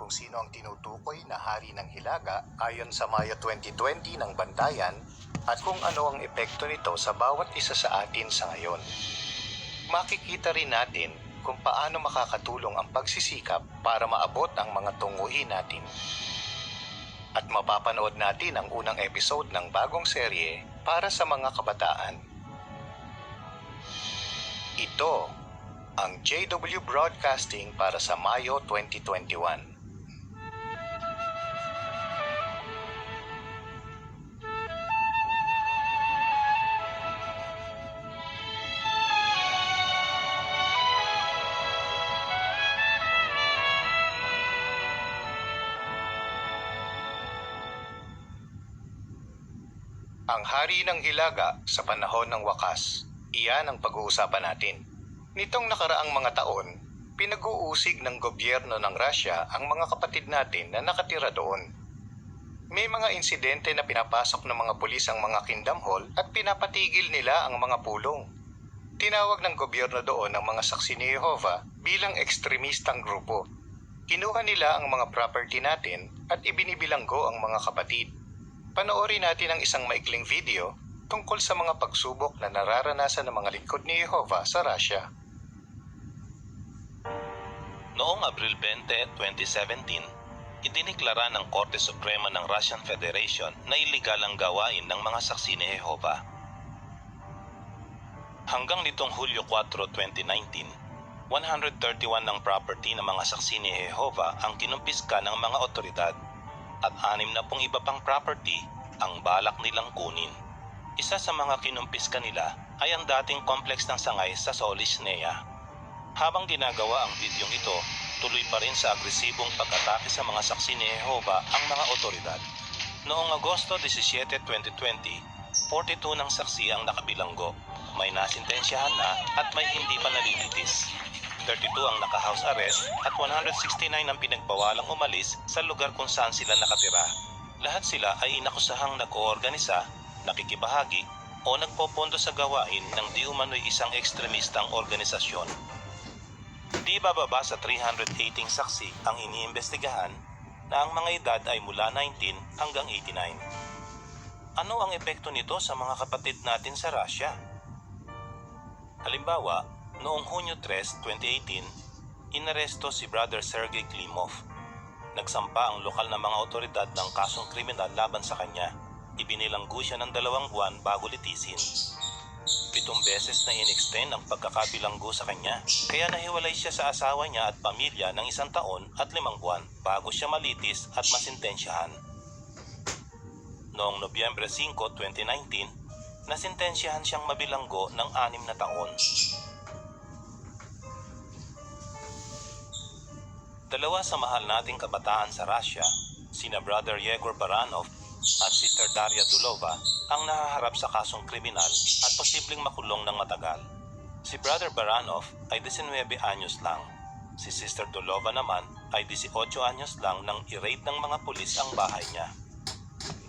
kung sino ang tinutukoy na hari ng Hilaga ayon sa Mayo 2020 ng Bantayan at kung ano ang epekto nito sa bawat isa sa atin sa ngayon. Makikita rin natin kung paano makakatulong ang pagsisikap para maabot ang mga tunguhin natin. At mapapanood natin ang unang episode ng bagong serye para sa mga kabataan. Ito ang JW Broadcasting para sa Mayo 2021. Ang hari ng Hilaga sa panahon ng wakas, iyan ang pag-uusapan natin. Nitong nakaraang mga taon, pinag-uusig ng gobyerno ng Russia ang mga kapatid natin na nakatira doon. May mga insidente na pinapasok ng mga pulis ang mga Kingdom Hall at pinapatigil nila ang mga pulong. Tinawag ng gobyerno doon ang mga saksi ni Jehovah bilang ekstremistang grupo. Kinuha nila ang mga property natin at ibinibilanggo ang mga kapatid. Panoorin natin ang isang maikling video tungkol sa mga pagsubok na nararanasan ng mga lingkod ni Jehovah sa Russia. Noong Abril 20, 2017, idiniklara ng Korte Suprema ng Russian Federation na iligal ang gawain ng mga saksi ni Jehovah. Hanggang nitong Hulyo 4, 2019, 131 ng property ng mga saksi ni Jehovah ang kinumpiska ng mga otoridad at 60 iba pang property ang balak nilang kunin. Isa sa mga kinumpiska nila ay ang dating complex ng sangay sa Solisnaya. Habang ginagawa ang videong ito, tuloy pa rin sa agresibong pag-atake sa mga saksi ni Jehovah ang mga otoridad. Noong Agosto 17, 2020, 42 ng saksi ang nakabilanggo. May nasintensyahan na at may hindi pa nalilitis. 32 ang naka-house arrest at 169 ang pinagbawalang umalis sa lugar kung saan sila nakatira. Lahat sila ay inakusahang nag-oorganisa, nakikibahagi o nagpopondo sa gawain ng di umano'y isang ekstremistang organisasyon. Di bababa sa 318 saksi ang iniimbestigahan na ang mga edad ay mula 19 hanggang 89. Ano ang epekto nito sa mga kapatid natin sa Russia? Halimbawa, noong Hunyo 3, 2018, inaresto si Brother Sergey Klimov. Nagsampa ang lokal na mga otoridad ng kasong kriminal laban sa kanya. Ibinilanggo siya ng 2 buwan bago litisin. 7 beses na in-extend ang pagkakabilanggo sa kanya, kaya nahiwalay siya sa asawa niya at pamilya ng 1 taon at 5 buwan bago siya malitis at masintensyahan. Noong Nobyembre 5, 2019, nasintensyahan siyang mabilanggo ng 6 na taon. 2 sa mahal nating kabataan sa Russia, sina Brother Yegor Baranov at Sister Daria Dulova, ang nahaharap sa kasong kriminal at posibleng makulong ng matagal. Si Brother Baranov ay 19 anyos lang. Si Sister Dulova naman ay 18 anyos lang nang i-raid ng mga pulis ang bahay niya.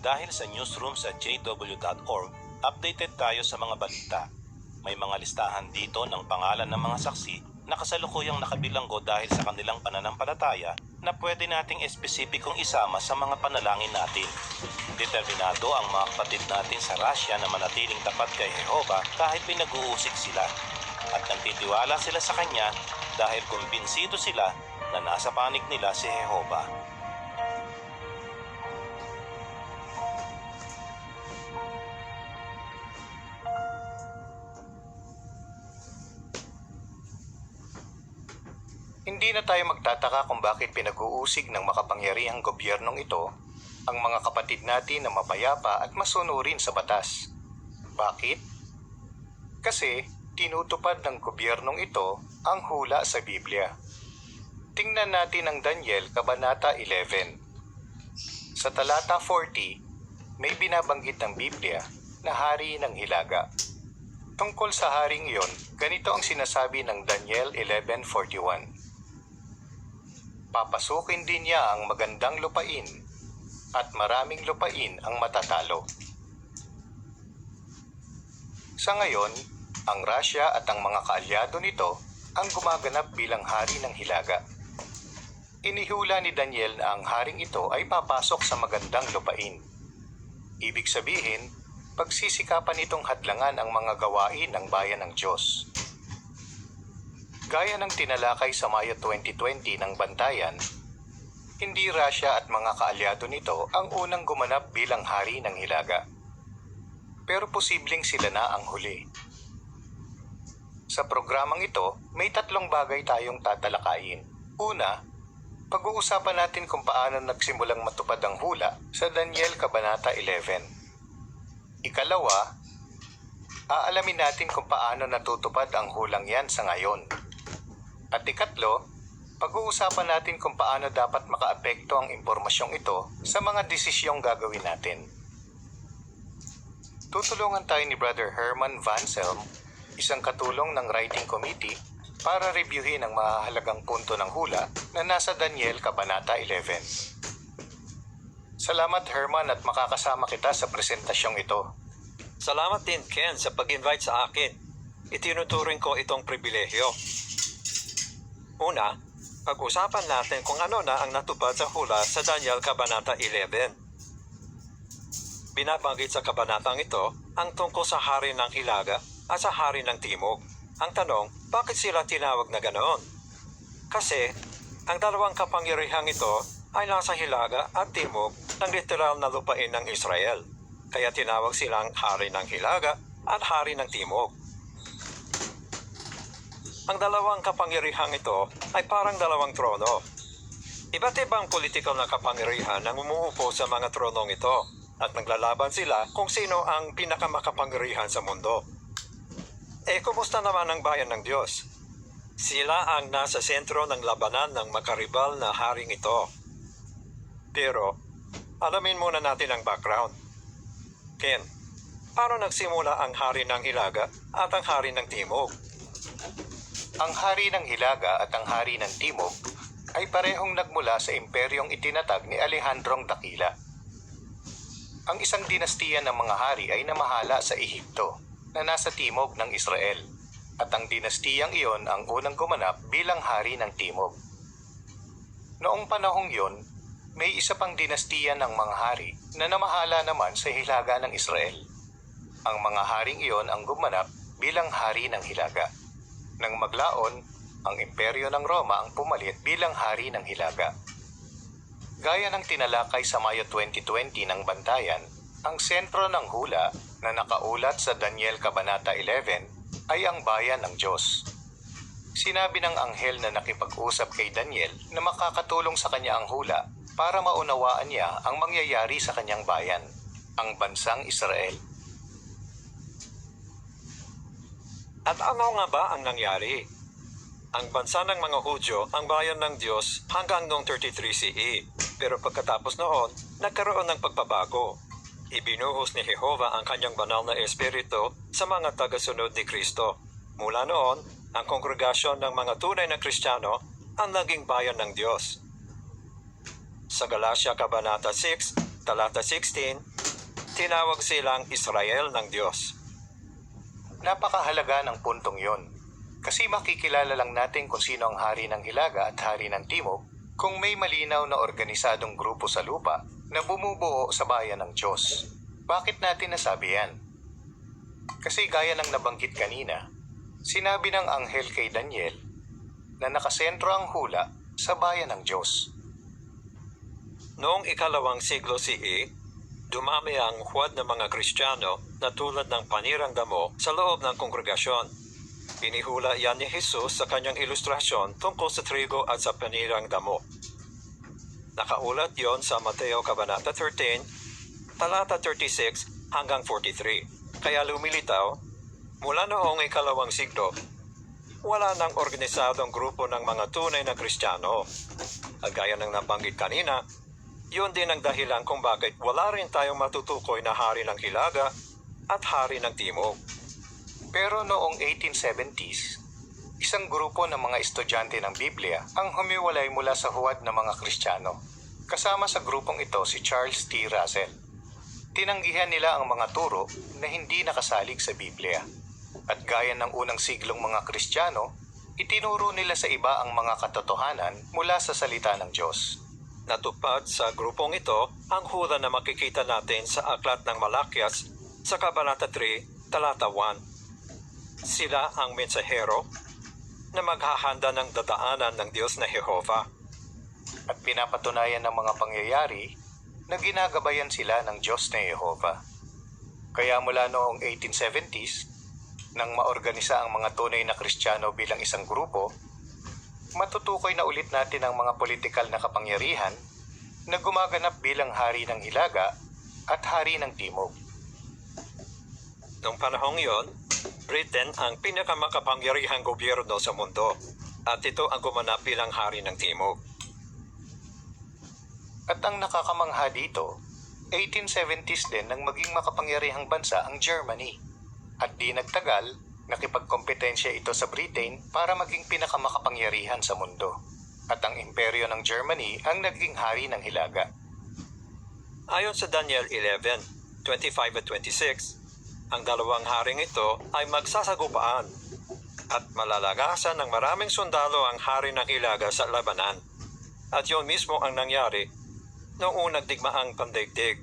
Dahil sa newsroom sa jw.org, updated tayo sa mga balita. May mga listahan dito ng pangalan ng mga saksi na kasalukuyang nakabilanggo dahil sa kanilang pananampalataya na pwede nating espesipikong isama sa mga panalangin natin. Determinado ang mga kapatid natin sa Russia na manatiling tapat kay Jehovah kahit pinag-uusig sila. At nagtitiwala sila sa Kanya dahil kumbinsido sila na nasa panig nila si Jehovah. Hindi na tayo magtataka kung bakit pinag-uusig ng makapangyarihang gobyernong ito ang mga kapatid natin na mapayapa at masunurin sa batas. Bakit? Kasi tinutupad ng gobyernong ito ang hula sa Biblia. Tingnan natin ang Daniel Kabanata 11. Sa talata 40, may binabanggit ng Biblia na hari ng Hilaga. Tungkol sa haring iyon, ganito ang sinasabi ng Daniel 11:41. Papasukin din niya ang magandang lupain at maraming lupain ang matatalo. Sa ngayon, ang Russia at ang mga kaalyado nito ang gumaganap bilang hari ng Hilaga. Inihula ni Daniel na ang haring ito ay papasok sa magandang lupain. Ibig sabihin, pagsisikapan itong hadlangan ang mga gawain ng bayan ng Diyos. Gaya ng tinalakay sa Mayo 2020 ng Bantayan, hindi Russia at mga kaalyado nito ang unang gumanap bilang hari ng Hilaga. Pero posibleng sila na ang huli. Sa programang ito, may 3 bagay tayong tatalakayin. Una, pag-uusapan natin kung paano nagsimulang matupad ang hula sa Daniel Kabanata 11. Ikalawa, aalamin natin kung paano natutupad ang hulang yan sa ngayon. At ikatlo, pag-uusapan natin kung paano dapat makaapekto ang impormasyong ito sa mga desisyong gagawin natin. Tutulungan tayo ni Brother Herman Van Selm, isang katulong ng writing committee, para reviewin ang mahalagang punto ng hula na nasa Daniel Kabanata 11. Salamat Herman at makakasama kita sa presentasyong ito. Salamat din Ken sa pag-invite sa akin. Itinuturing ko itong pribilehyo. Una, pag-usapan natin kung ano na ang natupad sa hula sa Daniel Kabanata 11. Binabanggit sa kabanatang ito ang tungkol sa hari ng Hilaga at sa hari ng Timog. Ang tanong, bakit sila tinawag na ganoon? Kasi, ang dalawang kapangyarihang ito ay nasa Hilaga at Timog ng literal na lupain ng Israel. Kaya tinawag silang hari ng Hilaga at hari ng Timog. Ang dalawang kapangyarihang ito ay parang dalawang trono. Iba't ibang politikal na kapangyarihan ang umuupo sa mga tronong ito at naglalaban sila kung sino ang pinakamakapangyarihan sa mundo. Kumusta naman ang bayan ng Diyos? Sila ang nasa sentro ng labanan ng makaribal na haring ito. Pero, alamin muna natin ang background. Ken, paano nagsimula ang hari ng Hilaga at ang hari ng Timog? Ang hari ng Hilaga at ang hari ng Timog ay parehong nagmula sa imperyong itinatag ni Alejandrong Dakila. Ang isang dinastiya ng mga hari ay namahala sa Ehipto, na nasa timog ng Israel, at ang dinastiyang iyon ang unang gumanap bilang hari ng Timog. Noong panahong iyon, may isa pang dinastiya ng mga hari na namahala naman sa Hilaga ng Israel. Ang mga haring iyon ang gumanap bilang hari ng Hilaga. Nang maglaon, ang imperyo ng Roma ang pumalit bilang hari ng Hilaga. Gaya ng tinalakay sa Mayo 2020 ng Bantayan, ang sentro ng hula na nakaulat sa Daniel Kabanata 11 ay ang bayan ng Diyos. Sinabi ng anghel na nakipag-usap kay Daniel na makakatulong sa kanya ang hula para maunawaan niya ang mangyayari sa kanyang bayan, ang bansang Israel. At ano nga ba ang nangyari? Ang bansa ng mga Hudyo ang bayan ng Diyos hanggang noong 33 CE. Pero pagkatapos noon, nagkaroon ng pagbabago. Ibinuhos ni Jehova ang kanyang banal na espiritu sa mga tagasunod ni Kristo. Mula noon, ang kongregasyon ng mga tunay na Kristiyano ang naging bayan ng Diyos. Sa Galatia Kabanata 6, talata 16, tinawag silang Israel ng Diyos. Napakahalaga ng puntong yon, kasi makikilala lang natin kung sino ang hari ng Hilaga at hari ng Timog kung may malinaw na organisadong grupo sa lupa na bumubuo sa bayan ng Diyos. Bakit natin nasabi yan? Kasi gaya ng nabanggit kanina, sinabi ng anghel kay Daniel na nakasentro ang hula sa bayan ng Diyos. Noong ikalawang siglo CE, dumami ang huwad ng mga Kristiyano na tulad ng panirang damo sa loob ng kongregasyon. Pinihula yan ni Jesus sa kanyang ilustrasyon tungkol sa trigo at sa panirang damo. Nakaulat yon sa Mateo Kabanata 13, talata 36 hanggang 43. Kaya lumilitaw, mula noong ikalawang siglo, wala nang organisadong grupo ng mga tunay na Kristiyano. At gaya ng nabanggit kanina, yun din ang dahilan kung bakit wala rin tayong matutukoy na hari ng Hilaga at hari ng Timog. Pero noong 1870s, isang grupo ng mga estudyante ng Biblia ang humiwalay mula sa huwad ng mga Kristiyano. Kasama sa grupong ito si Charles T. Russell. Tinanggihan nila ang mga turo na hindi nakasalig sa Biblia. At gaya ng unang siglong mga Kristiyano, Itinuro nila sa iba ang mga katotohanan mula sa salita ng Diyos. Natupad sa grupong ito ang hula na makikita natin sa Aklat ng Malakias sa Kabanata 3, Talata 1. Sila ang mensahero na maghahanda ng dadaanan ng Diyos na Jehova. At pinapatunayan ng mga pangyayari na ginagabayan sila ng Diyos na Jehova. Kaya mula noong 1870s, nang maorganisa ang mga tunay na Kristiyano bilang isang grupo, matutukoy na ulit natin ang mga politikal na kapangyarihan na gumaganap bilang hari ng Hilaga at hari ng Timog. Noong panahong yon, Britain ang pinakamakapangyarihang gobyerno sa mundo at ito ang gumanap bilang hari ng Timog. At ang nakakamangha dito, 1870s din nang maging makapangyarihang bansa ang Germany. At di nagtagal, nakipagkompetensya ito sa Britain para maging pinakamakapangyarihan sa mundo. At ang imperyo ng Germany ang naging hari ng Hilaga. Ayon sa Daniel 11, 25 at 26, ang dalawang haring ito ay magsasagupaan at malalagasan ng maraming sundalo ang hari ng Hilaga sa labanan. At yun mismo ang nangyari noong unang digmaang pandaigdig.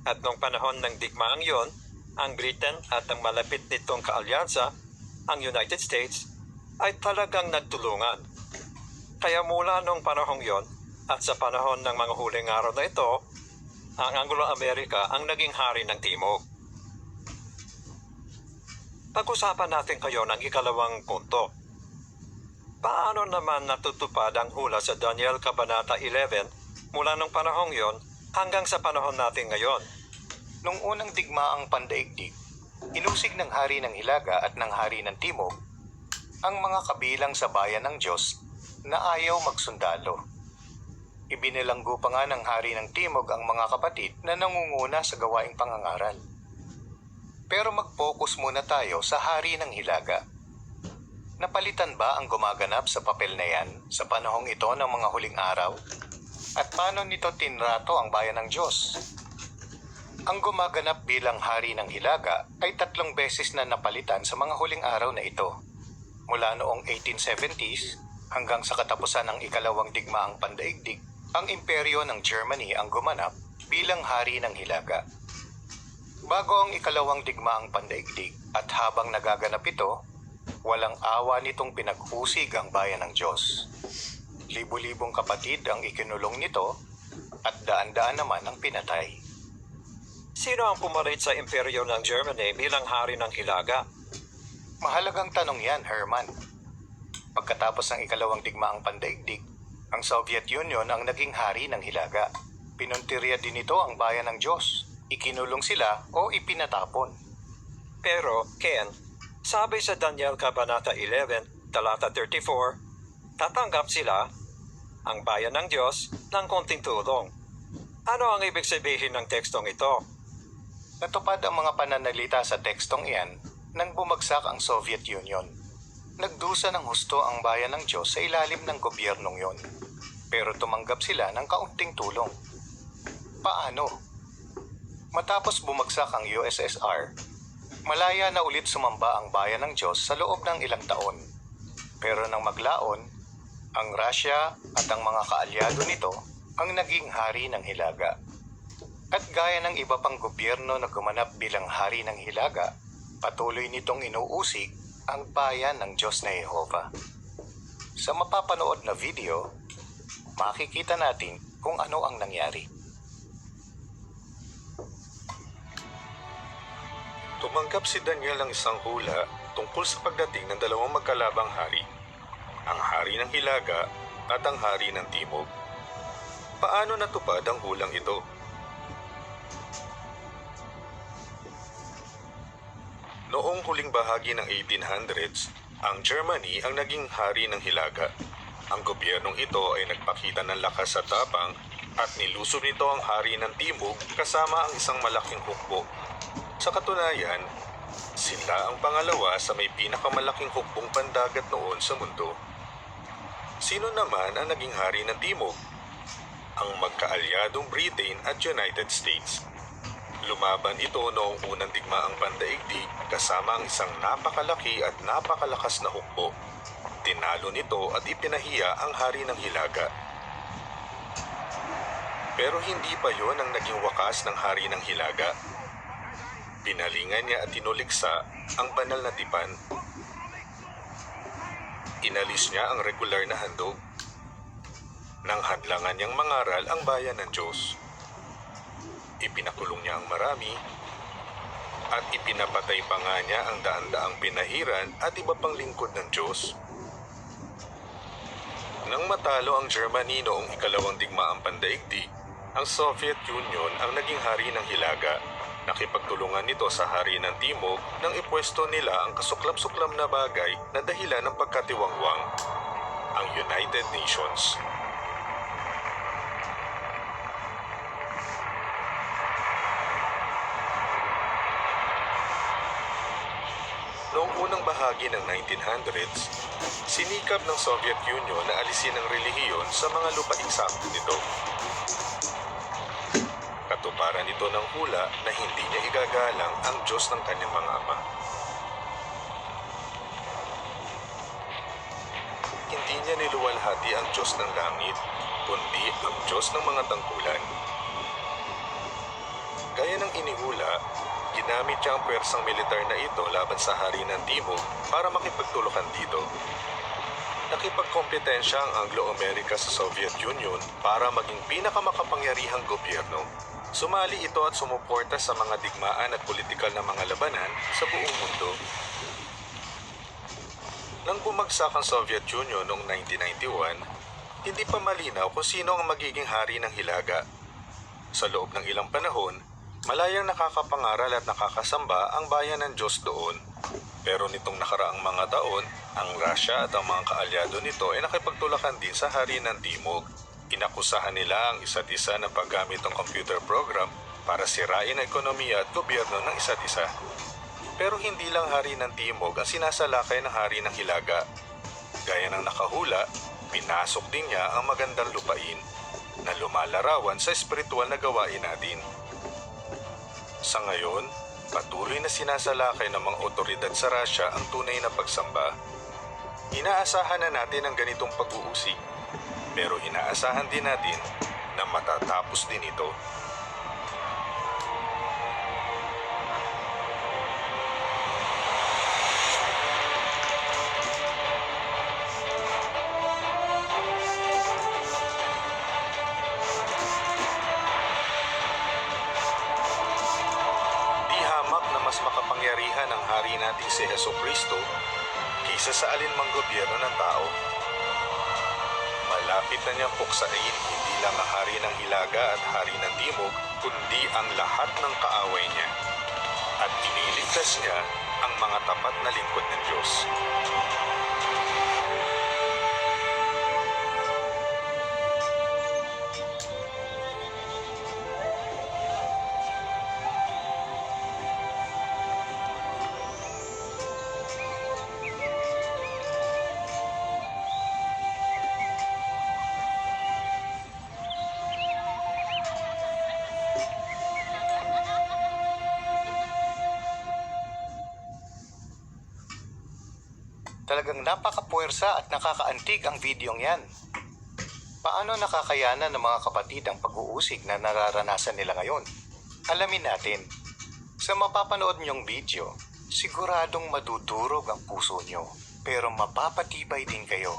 At noong panahon ng digmaang yon, ang Britain at ang malapit nitong kaalyansa, ang United States, ay talagang nagtulungan. Kaya mula noong panahong yon at sa panahon ng mga huling araw na ito, ang Anglo-America ang naging hari ng Timog. Pag-usapan natin kayo ng ikalawang punto. Paano naman natutupad ang hula sa Daniel Kabanata 11 mula nung panahong yon hanggang sa panahon natin ngayon? Nung unang digmaang pandaigdig, inusig ng hari ng Hilaga at ng hari ng Timog ang mga kabilang sa bayan ng Diyos na ayaw magsundalo. Ibinilanggo pa nga ng hari ng Timog ang mga kapatid na nangunguna sa gawaing pangangaral. Pero mag-focus muna tayo sa hari ng Hilaga. Napalitan ba ang gumaganap sa papel na yan sa panahong ito ng mga huling araw? At paano nito tinrato ang bayan ng Diyos? Ang gumaganap bilang hari ng Hilaga ay 3 beses na napalitan sa mga huling araw na ito. Mula noong 1870s hanggang sa katapusan ng ikalawang digmaang pandaigdig, ang imperyo ng Germany ang gumanap bilang hari ng Hilaga. Bago ang ikalawang digmaang pandaigdig at habang nagaganap ito, walang awa nitong pinag-usig ang bayan ng Diyos. Libu-libong kapatid ang ikinulong nito at daan-daan naman ang pinatay. Sino ang pumalit sa imperyo ng Germany bilang hari ng Hilaga? Mahalagang tanong yan, Herman. Pagkatapos ng ikalawang digmaang pandaigdig, ang Soviet Union ang naging hari ng Hilaga. Pinuntirya din ito ang bayan ng Diyos. Ikinulong sila o ipinatapon. Pero, Ken, sabi sa Daniel Kabanata 11, Talata 34, tatanggap sila, ang bayan ng Diyos, ng konting tulong. Ano ang ibig sabihin ng tekstong ito? Natupad ang mga pananalita sa tekstong iyan nang bumagsak ang Soviet Union. Nagdusa ng husto ang bayan ng Diyos sa ilalim ng gobyernong yon. Pero tumanggap sila ng kaunting tulong. Paano? Matapos bumagsak ang USSR, malaya na ulit sumamba ang bayan ng Diyos sa loob ng ilang taon. Pero nang maglaon, ang Russia at ang mga kaalyado nito ang naging hari ng Hilaga. At gaya ng iba pang gobyerno na gumanap bilang hari ng Hilaga, patuloy nitong inuusig ang bayan ng Diyos na Jehova. Sa mapapanood na video, makikita natin kung ano ang nangyari. Tumanggap si Daniel ng isang hula tungkol sa pagdating ng dalawang magkalabang hari, ang hari ng Hilaga at ang hari ng Timog. Paano natupad ang hulang ito? Noong huling bahagi ng 1800s, ang Germany ang naging hari ng Hilaga. Ang gobyernong ito ay nagpakita ng lakas at tapang at nilusob nito ang hari ng Timog kasama ang isang malaking hukbo. Sa katunayan, sila ang pangalawa sa may pinakamalaking hukbong pandagat noon sa mundo. Sino naman ang naging hari ng Timog? Ang magkaalyadong Britain at United States. Lumaban ito noong unang digmaang pandaigdig kasama ang isang napakalaki at napakalakas na hukbo. Tinalo nito at ipinahiya ang hari ng Hilaga. Pero hindi pa yon ang naging wakas ng hari ng Hilaga. Pinalingan niya at tinuliksa ang banal na tipan. Inalis niya ang regular na handog. Nang hadlangan niyang mangaral ang bayan ng Diyos. Ipinakulong niya ang marami at ipinapatay pa nga niya ang daan-daang pinahiran at iba pang lingkod ng Diyos. Nang matalo ang Germany noong ikalawang digmaang pandaigdig, ang Soviet Union ang naging hari ng Hilaga. Nakipagtulungan nito sa hari ng Timog nang ipwesto nila ang kasuklap-suklam na bagay na dahilan ng pagkatiwangwang, ang United Nations. Noong unang bahagi ng 1900s, sinikap ng Soviet Union na alisin ang relihiyon sa mga lupaing sakto nito. Katuparan ito ng hula na hindi niya igagalang ang Diyos ng kanyang mga ama. Hindi niya niluwalhati ang Diyos ng langit, kundi ang Diyos ng mga tangkulan. Gaya ng inihula, ginamit niya ang pwersang militar na ito laban sa hari ng Timog para makipagtulukan dito. Nakipagkompetensya ang Anglo-America sa Soviet Union para maging pinakamakapangyarihang gobyerno. Sumali ito at sumuporta sa mga digmaan at politikal na mga labanan sa buong mundo. Nang bumagsak ang Soviet Union noong 1991, hindi pa malinaw kung sino ang magiging hari ng Hilaga. Sa loob ng ilang panahon, malayang nakakapangaral at nakakasamba ang bayan ng Diyos doon. Pero nitong nakaraang mga taon, ang Russia at ang mga kaalyado nito ay nakipagtulakan din sa hari ng Timog. Inakusahan nila ang isa't isa ng paggamit ng computer program para sirain ang ekonomiya at gobyerno ng isa't isa. Pero hindi lang hari ng Timog ang sinasalakay ng hari ng Hilaga. Gaya ng nakahula, pinasok din niya ang magandang lupain na lumalarawan sa espiritual na gawain natin. Sa ngayon, patuloy na sinasalakay ng mga otoridad sa Russia ang tunay na pagsamba. Inaasahan na natin ang ganitong pag-uusig, pero inaasahan din natin na matatapos din ito. Mas makapangyarihan ang hari nating si Jesucristo kaysa sa alinmang gobyerno ng tao. Malapit na niyang puksain hindi lang ang hari ng Hilaga at hari ng Timog, kundi ang lahat ng kaaway niya. At iniligtas niya ang mga tapat na lingkod ng Diyos. Talagang napakapuwersa at nakakaantig ang videong yan. Paano nakakayanan ng mga kapatid ang pag-uusig na nararanasan nila ngayon? Alamin natin. Sa mapapanood niyong video, siguradong madudurog ang puso niyo, pero mapapatibay din kayo.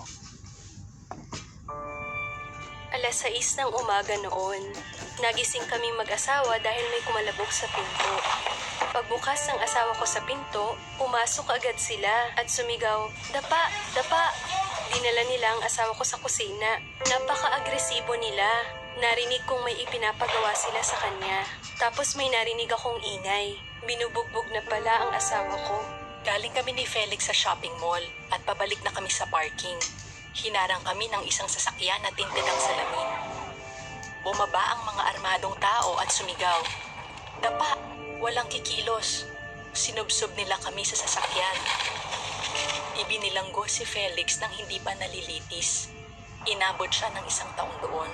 Alas 6 ng umaga noon, nagising kaming mag-asawa dahil may kumalabog sa pinto. Pagbukas ng asawa ko sa pinto, pumasok agad sila at sumigaw, "Dapa! Dapa!" Dinala nila ang asawa ko sa kusina. Napaka-agresibo nila. Narinig kong may ipinapagawa sila sa kanya. Tapos may narinig akong ingay. Binubugbog na pala ang asawa ko. Galing kami ni Felix sa shopping mall at pabalik na kami sa parking. Hinarang kami ng isang sasakyan na tinted ang salamin. Bumaba ang mga armadong tao at sumigaw, "Dapa! Walang kikilos." Sinubsob nila kami sa sasakyan. Ibinilanggo si Felix nang hindi pa nalilitis. Inabot siya ng 1 taong doon.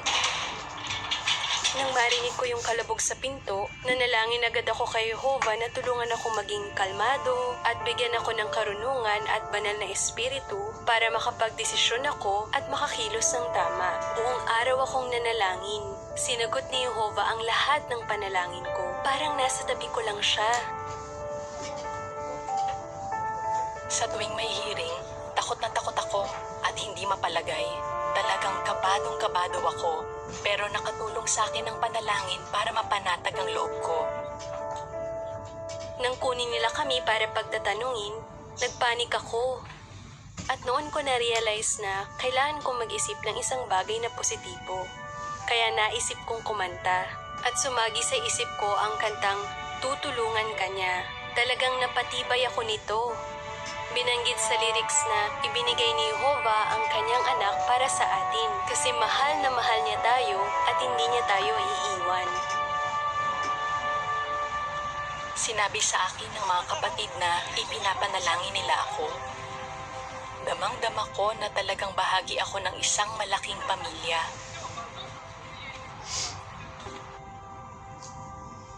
Nang marinig ko yung kalabog sa pinto, nanalangin agad ako kay Jehovah na tulungan ako maging kalmado at bigyan ako ng karunungan at banal na espiritu para makapagdesisyon ako at makakilos ng tama. Buong araw akong nanalangin. Sinagot ni Jehovah ang lahat ng panalangin ko. Parang nasa tabi ko lang siya. Sa tuwing may hearing, takot na takot ako at hindi mapalagay. Talagang kabadong-kabado ako, pero nakatulong sa akin ang panalangin para mapanatag ang loob ko. Nang kunin nila kami para pagtatanungin, nagpanik ako. At noon ko na-realize na kailangan kong mag-isip ng isang bagay na positibo. Kaya naisip kong kumanta at sumagi sa isip ko ang kantang Tutulungan Ka Niya. Talagang napatibay ako nito. Binanggit sa lyrics na ibinigay ni Jehovah ang kanyang anak para sa atin kasi mahal na mahal niya tayo at hindi niya tayo iiwan. Sinabi sa akin ng mga kapatid na ipinapanalangin nila ako. Damang-dama ko na talagang bahagi ako ng isang malaking pamilya.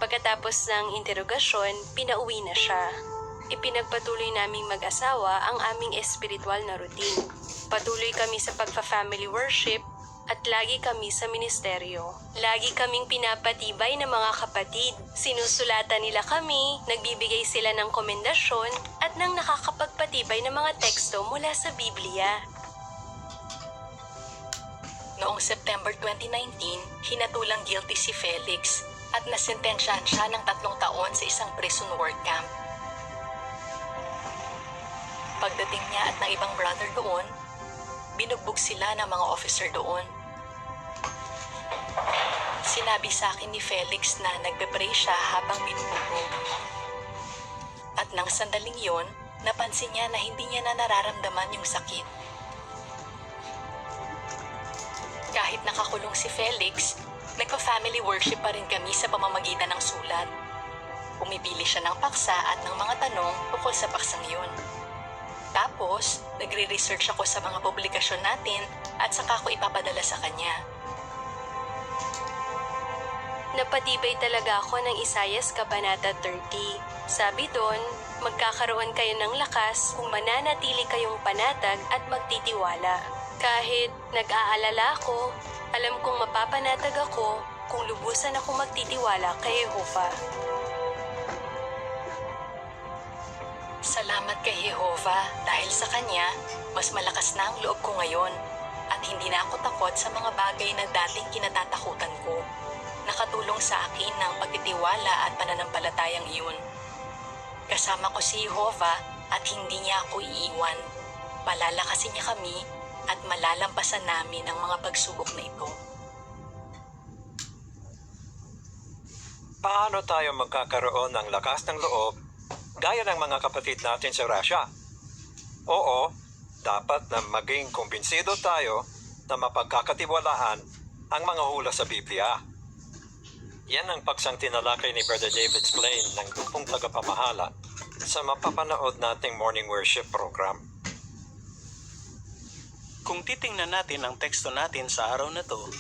Pagkatapos ng interogasyon, pinauwi na siya. Ipinagpatuloy naming mag-asawa ang aming espiritual na routine. Patuloy kami sa pagpa-family worship at lagi kami sa ministeryo. Lagi kaming pinapatibay ng mga kapatid. Sinusulatan nila kami, nagbibigay sila ng komendasyon at nang nakakapagpatibay ng mga teksto mula sa Biblia. Noong September 2019, hinatulang guilty si Felix at nasentensyahan siya ng 3 taon sa isang prison work camp. Pagdating niya at ng ibang brother doon, binugbog sila ng mga officer doon. Sinabi sa akin ni Felix na nagpe-pray siya habang binubugbog. At nang sandaling yon, napansin niya na hindi niya na nararamdaman yung sakit. Kahit nakakulong si Felix, nagpa-family worship pa rin kami sa pamamagitan ng sulat. Pumipili siya ng paksa at ng mga tanong tungkol sa paksang yun. Tapos, nagre-research ako sa mga publikasyon natin at saka ko ipapadala sa kanya. Napatibay talaga ako ng Isaias Kabanata 30. Sabi doon, magkakaroon kayo ng lakas kung mananatili kayong panatag at magtitiwala. Kahit nag-aalala ako, alam kong mapapanatag ako kung lubusan ako magtitiwala kay Jehovah. Salamat kay Jehovah dahil sa Kanya, mas malakas na ang loob ko ngayon at hindi na ako takot sa mga bagay na dating kinatatakutan ko. Nakatulong sa akin ng pagtitiwala at pananampalatayang iyon. Kasama ko si Jehovah at hindi niya ako iiwan. Palalakasin niya kami at malalampasan namin ang mga pagsubok na ito. Paano tayo magkakaroon ng lakas ng loob gaya ng mga kapatid natin sa Russia? Oo, dapat na maging kumbinsido tayo na mapagkakatiwalaan ang mga hula sa Biblia. Yan ang paksang tinalakay ni Brother David Splain ng grupong tagapamahala sa mapapanood nating morning worship program. Kung titingnan natin ang teksto natin sa araw na to,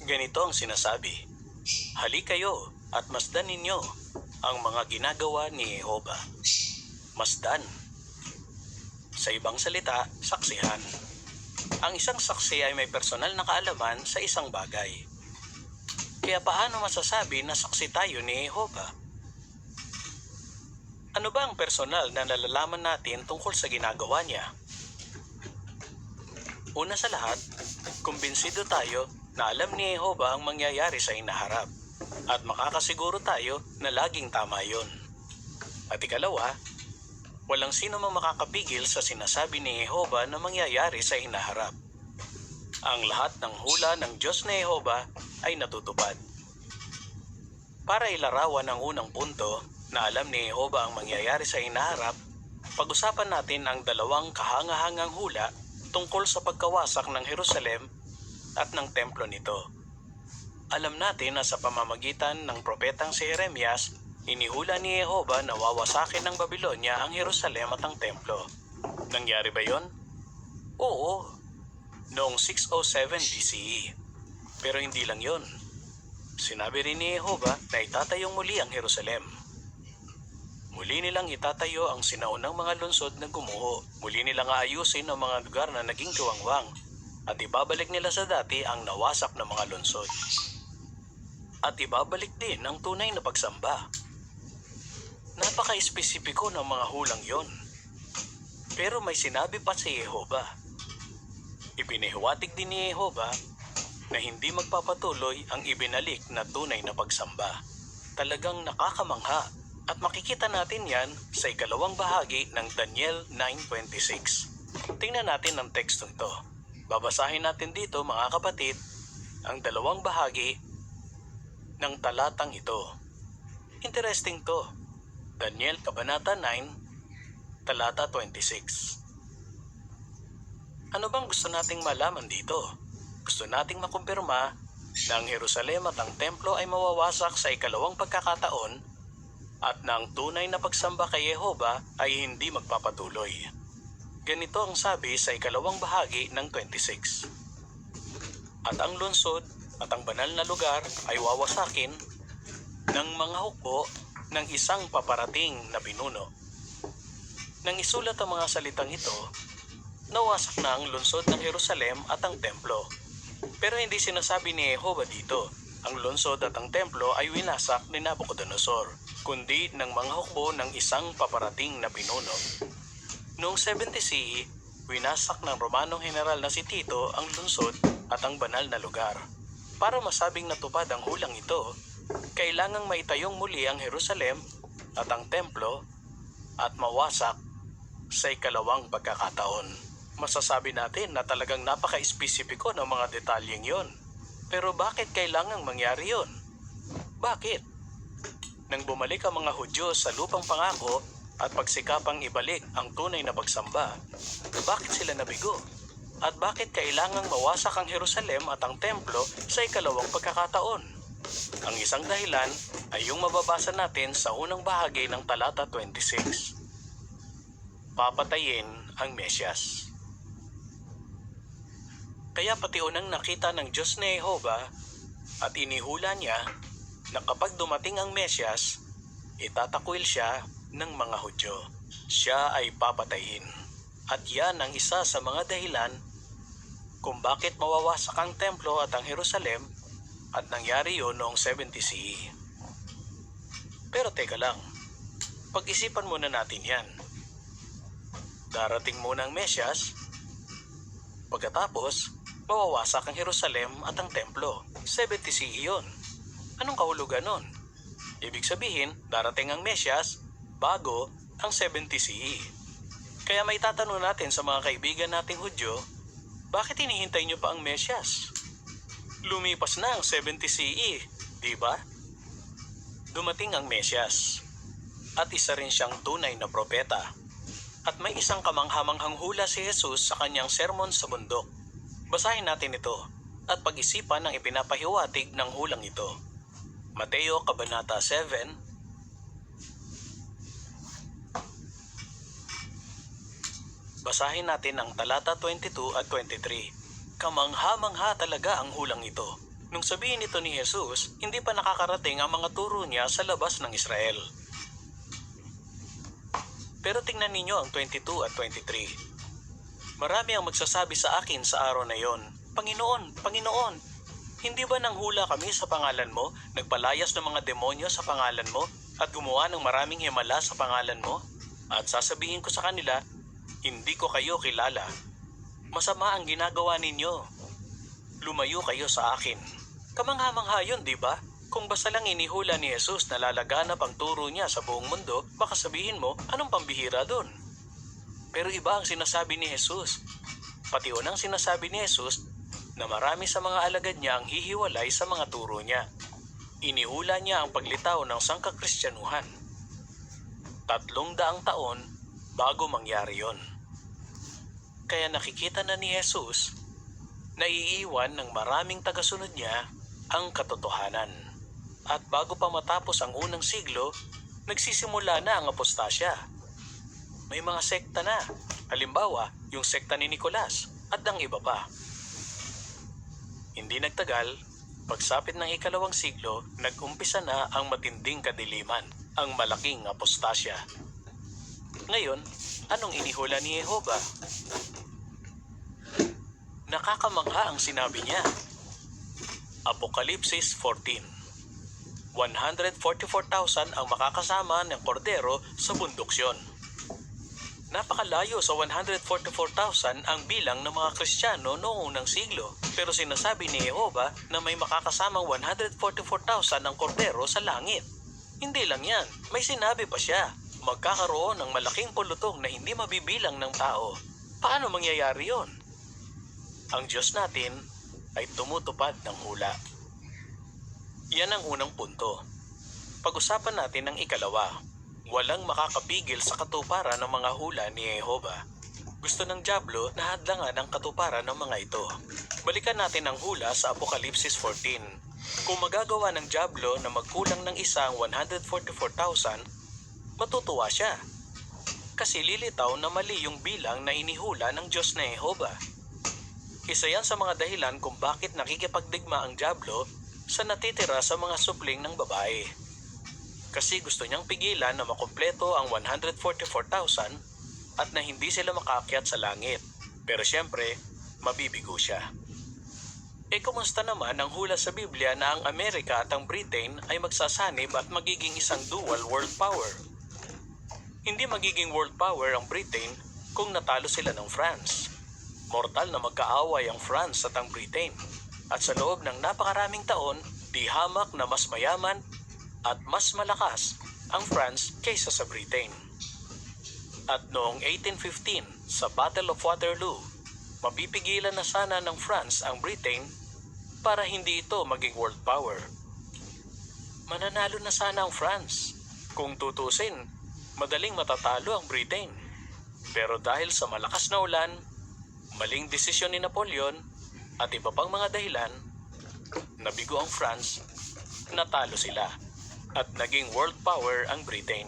ganito ang sinasabi. Hali kayo at masdan ninyo ang mga ginagawa ni Jehovah. Masdan. Sa ibang salita, saksihan. Ang isang saksi ay may personal na kaalaman sa isang bagay. Kaya paano masasabi na saksi tayo ni Jehovah? Ano ba ang personal na nalalaman natin tungkol sa ginagawa niya? Una sa lahat, kumbinsido tayo na alam ni Jehovah ang mangyayari sa hinaharap at makakasiguro tayo na laging tama yon. At ikalawa, walang sino mang makakapigil sa sinasabi ni Jehovah na mangyayari sa hinaharap. Ang lahat ng hula ng Diyos na Jehovah ay natutupad. Para ilarawan ang unang punto na alam ni Jehovah ang mangyayari sa hinaharap, pag-usapan natin ang 2 kahangahangang hula tungkol sa pagkawasak ng Jerusalem at ng templo nito. Alam natin na sa pamamagitan ng propetang si Jeremias, inihula ni Jehovah na wawasakin ng Babylonia ang Jerusalem at ang templo. Nangyari ba yon? Oo, noong 607 BCE. Pero hindi lang yon. Sinabi rin ni Jehovah na itatayong muli ang Jerusalem. Muli nilang itatayo ang sinaunang mga lungsod na gumuho. Muli nilang aayusin ang mga lugar na naging kawangwang at ibabalik nila sa dati ang nawasak na mga lungsod. At ibabalik din ang tunay na pagsamba. Napaka-espesipiko ng mga hulang yon. Pero may sinabi pa si Jehovah. Ipinihiwatig din ni Jehovah na hindi magpapatuloy ang ibinalik na tunay na pagsamba. Talagang nakakamangha at makikita natin yan sa ikalawang bahagi ng Daniel 9:26. Tingnan natin ang tekstong ito. Babasahin natin dito mga kapatid ang dalawang bahagi ng talatang ito. Interesting to. Daniel Kabanata 9, Talata 26. Ano bang gusto nating malaman dito? Gusto nating makumpirma na ang Jerusalem at ang templo ay mawawasak sa ikalawang pagkakataon at na ang tunay na pagsamba kay Jehovah ay hindi magpapatuloy. Ganito ang sabi sa ikalawang bahagi ng 26. At ang lungsod at ang banal na lugar ay wawasakin ng mga hukbo ng isang paparating na pinuno. Nang isulat ang mga salitang ito, nawasak na ang lungsod ng Jerusalem at ang templo. Pero hindi sinasabi ni Jehovah dito, ang lungsod at ang templo ay winasak ni Nabucodonosor, kundi ng mga hukbo ng isang paparating na pinuno. Noong 70 CE, winasak ng Romanong general na si Tito ang lungsod at ang banal na lugar. Para masabing natupad ang hulang ito, kailangang maitayong muli ang Jerusalem at ang templo at mawasak sa ikalawang pagkakataon. Masasabi natin na talagang napaka-espesipiko ng mga detalyeng yon. Pero bakit kailangang mangyari yon? Bakit? Nang bumalik ang mga Hudyo sa lupang pangako at pagsikapang ibalik ang tunay na pagsamba, bakit sila nabigo? At bakit kailangang mawasak ang Jerusalem at ang templo sa ikalawang pagkakataon? Ang isang dahilan ay yung mababasa natin sa unang bahagi ng talata 26. Papatayin ang Mesyas. Kaya pati unang nakita ng Diyos ni Jehovah at inihula niya na kapag dumating ang Mesyas, itatakwil siya ng mga Hudyo. Siya ay papatayin. At yan ang isa sa mga dahilan kung bakit mawawasak ang templo at ang Jerusalem at nangyari yun noong 70 CE. Pero teka lang, pag-isipan muna natin yan. Darating muna ang Mesyas, pagkatapos, mawawasak ang Jerusalem at ang templo. 70 CE yun. Anong kahulugan nun? Ibig sabihin, darating ang Mesyas bago ang 70 CE. Kaya may tatanong natin sa mga kaibigan nating Hudyo, bakit hinihintay nyo pa ang Mesyas? Lumipas na ang 70 CE, di ba? Dumating ang Mesyas at isa rin siyang tunay na propeta. At may isang kamanghamanghang hula si Jesus sa kanyang sermon sa bundok. Basahin natin ito at pag-isipan ang ipinapahiwatig ng hulang ito. Mateo Kabanata 7, basahin natin ang talata 22 at 23. Kamangha-mangha talaga ang hulang ito. Nung sabihin ito ni Jesus, hindi pa nakakarating ang mga turo niya sa labas ng Israel. Pero tingnan ninyo ang 22 at 23. Marami ang magsasabi sa akin sa araw na yon, Panginoon, Panginoon, hindi ba nang hula kami sa pangalan mo, nagpalayas ng mga demonyo sa pangalan mo, at gumawa ng maraming himala sa pangalan mo? At sasabihin ko sa kanila, hindi ko kayo kilala. Masama ang ginagawa ninyo. Lumayo kayo sa akin. Kamangha-mangha yun, di ba? Kung basta lang inihula ni Jesus na lalaganap ang turo niya sa buong mundo, baka sabihin mo, anong pambihira doon? Pero iba ang sinasabi ni Jesus. Pati unang sinasabi ni Jesus na marami sa mga alagad niya ang hihiwalay sa mga turo niya. Inihula niya ang paglitaw ng sangkakristyanuhan. 300 taon bago mangyari yon. Kaya nakikita na ni Jesus na iiwan ng maraming tagasunod niya ang katotohanan. At bago pa matapos ang unang siglo, nagsisimula na ang apostasya. May mga sekta na, halimbawa yung sekta ni Nicolas at ang iba pa. Hindi nagtagal, Pagsapit ng ikalawang siglo, nag-umpisa na ang matinding kadiliman, ang malaking apostasya. Ngayon, anong inihula ni Jehova? Nakakamangha ang sinabi niya. Apokalipsis 14. 144,000 ang makakasama ng kordero sa bundok Siyon. Napakalayo sa 144,000 ang bilang ng mga Kristiyano noong unang siglo, pero sinasabi ni Jehova na may makakasamang 144,000 ang kordero sa langit. Hindi lang yan, may sinabi pa siya, magkakaroon ng malaking pulutong na hindi mabibilang ng tao. Paano mangyayari yon? Ang Diyos natin ay tumutupad ng hula. Yan ang unang punto. Pag-usapan natin ang ikalawa. Walang makakapigil sa katuparan ng mga hula ni Jehova. Gusto ng dyablo na hadlangan ang katuparan ng mga ito. Balikan natin ang hula sa Apokalipsis 14. Kung magagawa ng dyablo na magkulang ng isang 144,000, matutuwa siya. Kasi lilitaw na mali yung bilang na inihula ng Diyos na Jehova. Isa yan sa mga dahilan kung bakit nakikipagdigma ang dyablo sa natitira sa mga supling ng babae. Kasi gusto niyang pigilan na makumpleto ang 144,000 at na hindi sila makaakyat sa langit. Pero siyempre, mabibigo siya. Kumusta naman ang hula sa Biblia na ang Amerika at ang Britain ay magsasanib at magiging isang dual world power? Hindi magiging world power ang Britain kung natalo sila ng France. Mortal na magkaaway ang France at ang Britain. At sa loob ng napakaraming taon, di hamak na mas mayaman at mas malakas ang France kaysa sa Britain. At noong 1815 sa Battle of Waterloo, mapipigilan na sana ng France ang Britain para hindi ito maging world power. Mananalo na sana ang France. Kung tutusin, madaling matatalo ang Britain. Pero dahil sa malakas na ulan, maling desisyon ni Napoleon at iba pang mga dahilan, nabigo ang France, natalo sila. At naging world power ang Britain.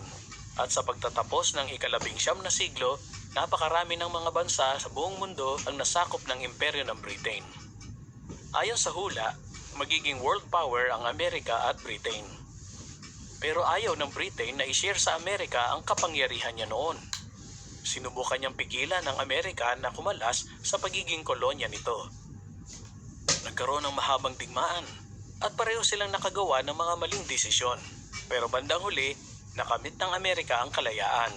At sa pagtatapos ng ika-19 na siglo, napakarami ng mga bansa sa buong mundo ang nasakop ng imperyo ng Britain. Ayon sa hula, magiging world power ang Amerika at Britain. Pero ayaw ng Britain na i-share sa Amerika ang kapangyarihan niya noon. Sinubukan niyang pigilan ng Amerika na kumalas sa pagiging kolonya nito. Nagkaroon ng mahabang digmaan at pareho silang nakagawa ng mga maling desisyon. Pero bandang huli, nakamit ng Amerika ang kalayaan.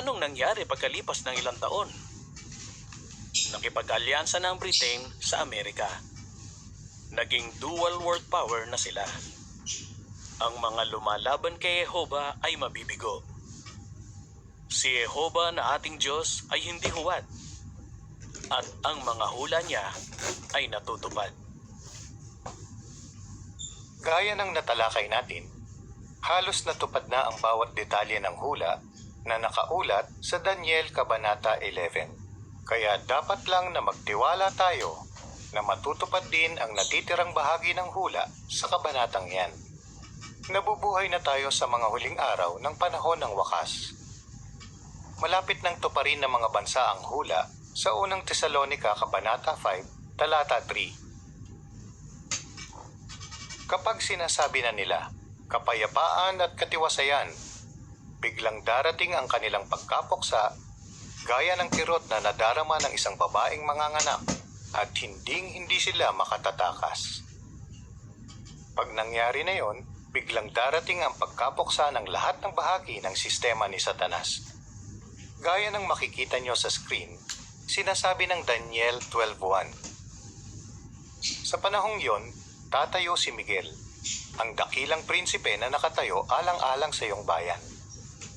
Anong nangyari pagkalipas ng ilang taon? Nakipag-alyansa na ang Britain sa Amerika. Naging dual world power na sila. Ang mga lumalaban kay Jehova ay mabibigo. Si Jehova na ating Diyos ay hindi huwad. At ang mga hula niya ay natutupad. Gaya ng natalakay natin, halos natupad na ang bawat detalye ng hula na nakaulat sa Daniel Kabanata 11. Kaya dapat lang na magtiwala tayo na matutupad din ang natitirang bahagi ng hula sa kabanatang yan. Nabubuhay na tayo sa mga huling araw ng panahon ng wakas. Malapit nang tuparin ng mga bansa ang hula sa unang Tesalonika Kabanata 5, Talata 3. Kapag sinasabi na nila, kapayapaan at katiwasayan, biglang darating ang kanilang pagkapuksa, gaya ng kirot na nadarama ng isang babaeng manganganak at hindi sila makatatakas. Pag nangyari na yon, biglang darating ang pagkapuksa ng lahat ng bahagi ng sistema ni Satanas. Gaya ng makikita nyo sa screen, sinasabi ng Daniel 12:1. Sa panahong yon, tatayo si Miguel, ang dakilang prinsipe na nakatayo alang-alang sa iyong bayan.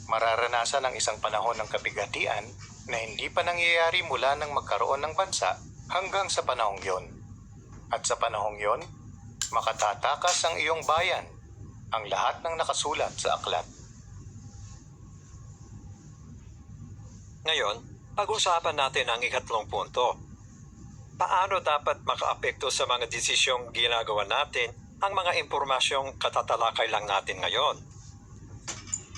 Mararanasan ang isang panahon ng kabigatian na hindi pa nangyayari mula nang magkaroon ng bansa hanggang sa panahong yon. At sa panahong yon, makatatakas ang iyong bayan, ang lahat ng nakasulat sa aklat. Ngayon, pag-usapan natin ang ikatlong punto. Paano dapat makaapekto sa mga desisyong ginagawa natin ang mga impormasyong katatalakay lang natin ngayon?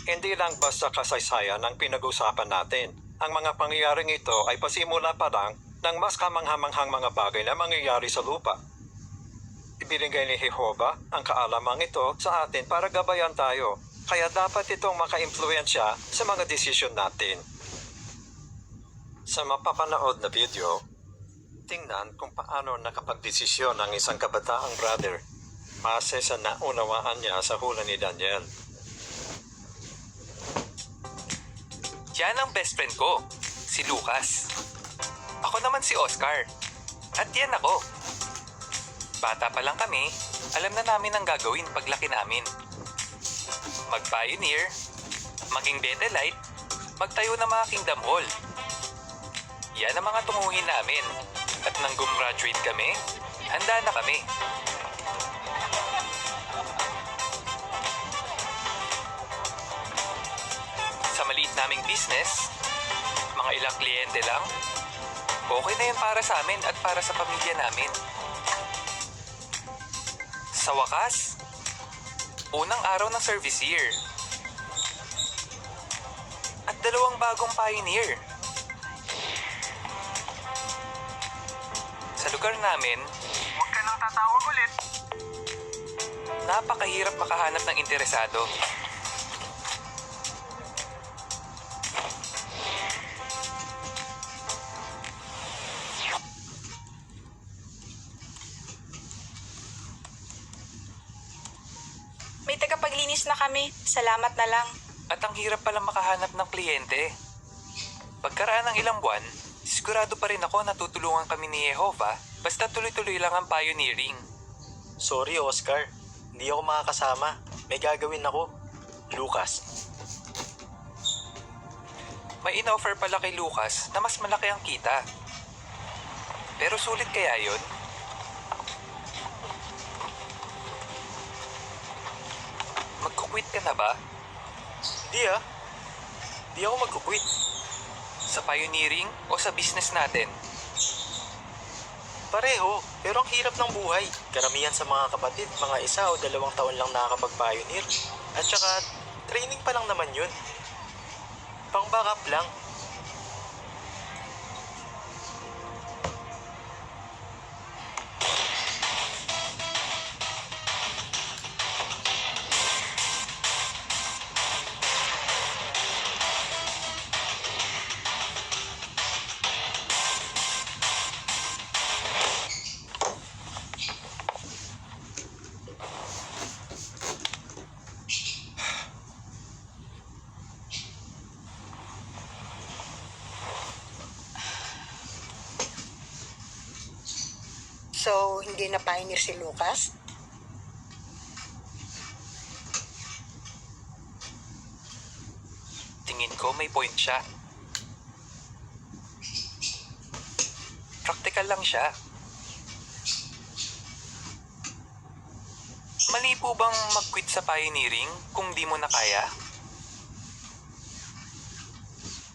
Hindi lang basta kasaysayan ang pinag-usapan natin. Ang mga pangyayaring ito ay pasimula pa lang ng mas kamanghamanghang mga bagay na mangyayari sa lupa. Ibinigay ni Jehova ang kaalamang ito sa atin para gabayan tayo. Kaya dapat itong maka-impluensya sa mga desisyon natin. Sa mapapanood na video, tingnan kung paano nakapagdesisyon ang isang kabataang brother base sa naunawaan niya sa hula ni Daniel. Yan ang best friend ko, si Lucas. Ako naman si Oscar. At yan ako. Bata pa lang kami, alam na namin ang gagawin paglaki namin. Mag-pioneer, maging Betelite, magtayo ng mga Kingdom Hall. Yan ang mga tunguhin namin. At nang gumraduate kami, handa na kami. Sa maliit naming business, mga ilang kliyente lang, okay na yan para sa amin at para sa pamilya namin. Sa wakas, unang araw ng service year. At 2 bagong pioneer. Sa lugar namin, huwag ka nang tatawag ulit. Napakahirap makahanap ng interesado. May tagapaglinis na kami. Salamat na lang. At ang hirap pala makahanap ng kliyente. Pagkaraan ng ilang buwan, sigurado pa rin ako na tutulungan kami ni Jehova basta tuloy-tuloy lang ang pioneering. Sorry, Oscar. Hindi ako makakasama. May gagawin ako. Lucas. May in-offer pala kay Lucas na mas malaki ang kita. Pero sulit kaya yun? Magkukwit ka na ba? Hindi ah. Hindi ako magkukwit. Sa pioneering o sa business natin? Pareho, pero ang hirap ng buhay. Karamihan sa mga kapatid, mga 1 o 2 taon lang nakakapag-pioneer. At saka, training pa lang naman yun. Pang-backup lang. So, hindi na pioneer si Lucas? Tingin ko may point siya. Practical lang siya. Mali po bang mag-quit sa pioneering kung di mo na kaya?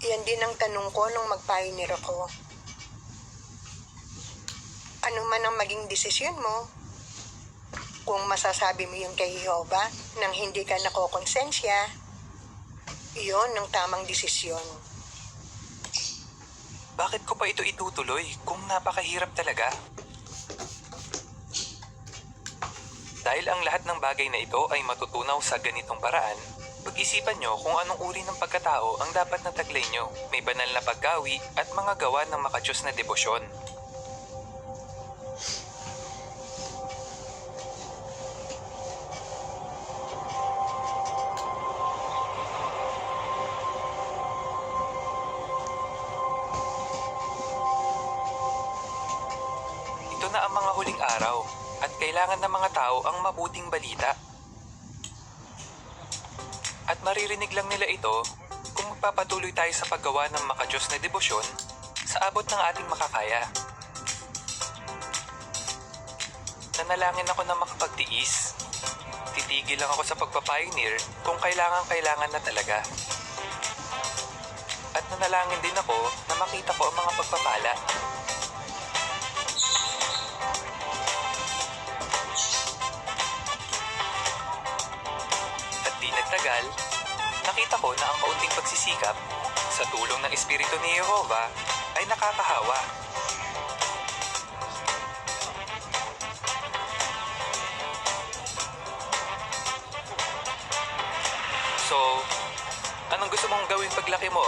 Yan din ang tanong ko nung mag-pioneer ako. Ano man ang maging desisyon mo, kung masasabi mo yung kay Jehova nang hindi ka nakokonsensya, iyon ang tamang desisyon. Bakit ko pa ito itutuloy kung napakahirap talaga? Dahil ang lahat ng bagay na ito ay matutunaw sa ganitong paraan, pag-isipan nyo kung anong uri ng pagkatao ang dapat na taglay nyo. May banal na paggawi at mga gawa ng makadiyos na debosyon. Ito na ang mga huling araw at kailangan ng mga tao ang mabuting balita. At maririnig lang nila ito kung magpapatuloy tayo sa paggawa ng makadiyos na debosyon sa abot ng ating makakaya. Nanalangin ako na makapagtiis. Titigil lang ako sa pagpapioneer kung kailangan na talaga. At nanalangin din ako na makita ko ang mga pagpapala. At di nagtagal, nakita ko na ang kaunting pagsisikap sa tulong ng Espiritu ni Jehova ay nakakahawa. So, anong gusto mong gawin paglaki mo?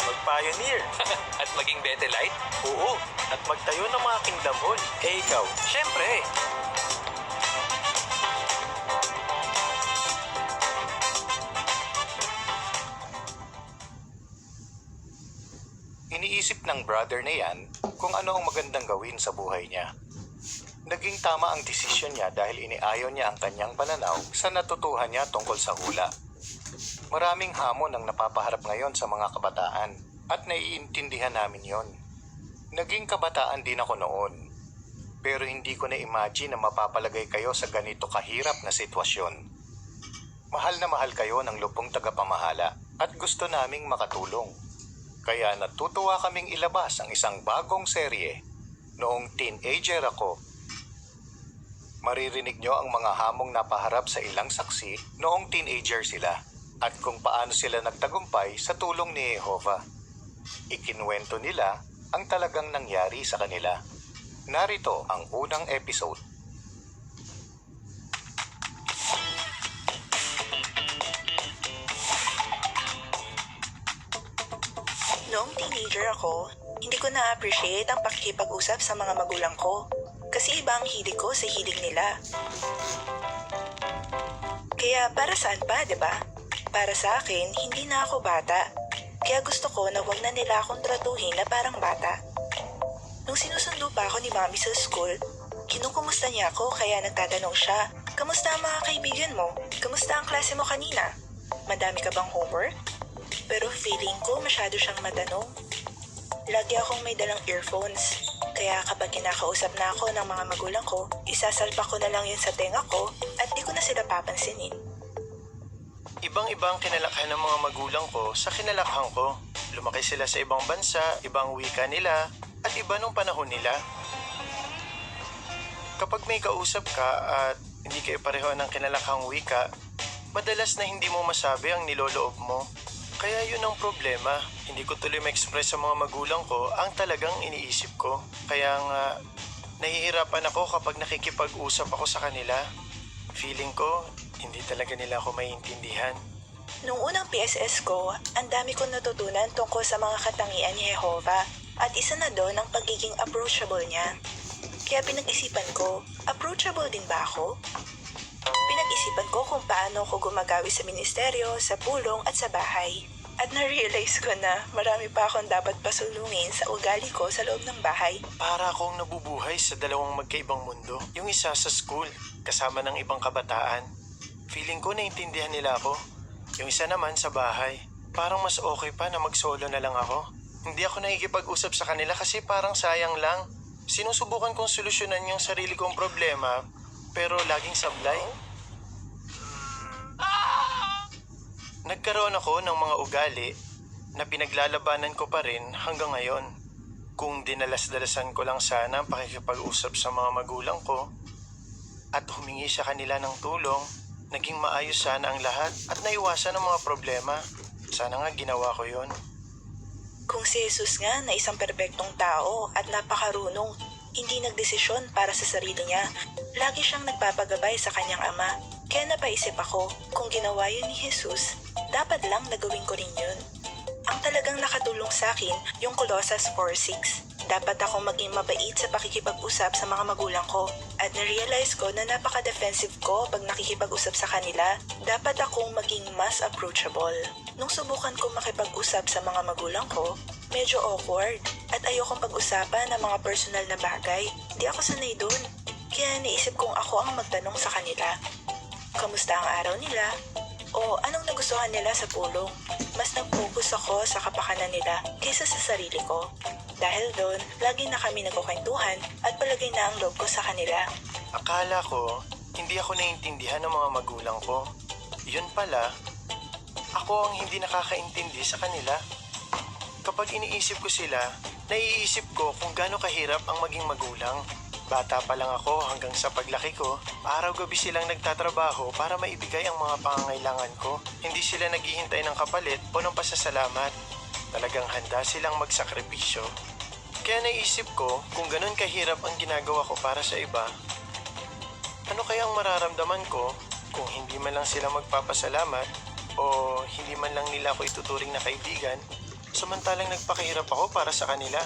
Mag-pioneer. At maging Bethelite? Oo, at magtayo ng mga kingdom hall. Eh ikaw, Siyempre! Iniisip ng brother na yan kung ano ang magandang gawin sa buhay niya. Naging tama ang desisyon niya dahil iniayon niya ang kanyang pananaw sa natutuhan niya tungkol sa hula. Maraming hamon ang napapaharap ngayon sa mga kabataan at naiintindihan namin yon. Naging kabataan din ako noon. Pero hindi ko na-imagine na mapapalagay kayo sa ganito kahirap na sitwasyon. Mahal na mahal kayo ng lupong tagapamahala at gusto naming makatulong. Kaya natutuwa kaming ilabas ang isang bagong serye. Noong teenager ako, maririnig nyo ang mga hamong napaharap sa ilang saksi noong teenager sila at kung paano sila nagtagumpay sa tulong ni Jehovah. Ikinuwento nila ang talagang nangyari sa kanila. Narito ang unang episode. Noong teenager ako, hindi ko na-appreciate ang pakikipag-usap sa mga magulang ko. Kasi iba ang hilig ko sa hilig nila. Kaya para saan pa, di ba? Para sa akin, hindi na ako bata. Kaya gusto ko na wag na nila akong tratuhin na parang bata. Nung sinusundo pa ako ni Mami sa school, kinukumusta niya ako kaya nagtatanong siya, "Kamusta ang mga kaibigan mo? Kamusta ang klase mo kanina? Madami ka bang homework?" Pero feeling ko masyado siyang matanong. Lagi akong may dalang earphones. Kaya kapag kinakausap na ako ng mga magulang ko, isasalpa ko na lang yun sa tenga ko at di ko na sila papansinin. ibang-ibang kinalakhan ng mga magulang ko sa kinalakhan ko. Lumaki sila sa ibang bansa, ibang wika nila, at iba nung panahon nila. Kapag may kausap ka at hindi kayo pareho ng kinalakhang wika, madalas na hindi mo masabi ang niloloob mo. Kaya yun ang problema. Hindi ko tuloy ma-express sa mga magulang ko ang talagang iniisip ko. Kaya nga, nahihirapan ako kapag nakikipag-usap ako sa kanila. Feeling ko, hindi talaga nila ako maiintindihan. Nung unang PSS ko, ang dami kong natutunan tungkol sa mga katangian ni Jehovah at isa na doon ang pagiging approachable niya. Kaya pinag-isipan ko, approachable din ba ako? Pinag-isipan ko kung paano ako gumagawi sa ministeryo, sa pulong at sa bahay. At na-realize ko na marami pa akong dapat pasulungin sa ugali ko sa loob ng bahay. Para akong nabubuhay sa dalawang magkaibang mundo. Yung isa sa school, kasama ng ibang kabataan. Feeling ko naintindihan nila ako. Yung isa naman sa bahay. Parang mas okay pa na mag-solo na lang ako. Hindi ako nakikipag-usap sa kanila kasi parang sayang lang. Sinusubukan kong solusyonan yung sarili kong problema, pero laging sablay. Nagkaroon ako ng mga ugali na pinaglalabanan ko pa rin hanggang ngayon. Kung dinalas-dalasan ko lang sana ang pakikipag-usap sa mga magulang ko at humingi sa kanila ng tulong, naging maayos sana ang lahat at naiwasan ang mga problema. Sana nga ginawa ko yon. Kung si Jesus nga na isang perpektong tao at napakarunong, hindi nagdesisyon para sa sarili niya, lagi siyang nagpapagabay sa kanyang ama. Kaya napaisip ako, kung ginawa yun ni Jesus, dapat lang nagawin ko rin yun. Ang talagang nakatulong sa akin, yung Colossus 4:6. Dapat akong maging mabait sa pakikipag-usap sa mga magulang ko. At na-realize ko na napaka-defensive ko pag nakikipag-usap sa kanila. Dapat akong maging mas approachable. Nung subukan ko makipag-usap sa mga magulang ko, medyo awkward. At ayokong pag-usapan ng mga personal na bagay. Di ako sanay dun. Kaya naisip kong ako ang magtanong sa kanila. Kamusta ang araw nila? O anong nagustuhan nila sa pulong? Mas nag-focus ako sa kapakanan nila kaysa sa sarili ko. Dahil doon, lagi na kami nagkukwentuhan at palagay na ang loob ko sa kanila. Akala ko, hindi ako naiintindihan ng mga magulang ko. Yun pala, ako ang hindi nakakaintindi sa kanila. Kapag iniisip ko sila, naiisip ko kung gaano kahirap ang maging magulang. Bata pa lang ako hanggang sa paglaki ko, araw-gabi silang nagtatrabaho para maibigay ang mga pangangailangan ko. Hindi sila naghihintay ng kapalit o ng pasasalamat. Talagang handa silang magsakripisyo. Kaya naisip ko kung ganun kahirap ang ginagawa ko para sa iba, ano kaya ang mararamdaman ko kung hindi man lang sila magpapasalamat o o hindi man lang nila ako ituturing na kaibigan, samantalang nagpakahirap ako para sa kanila.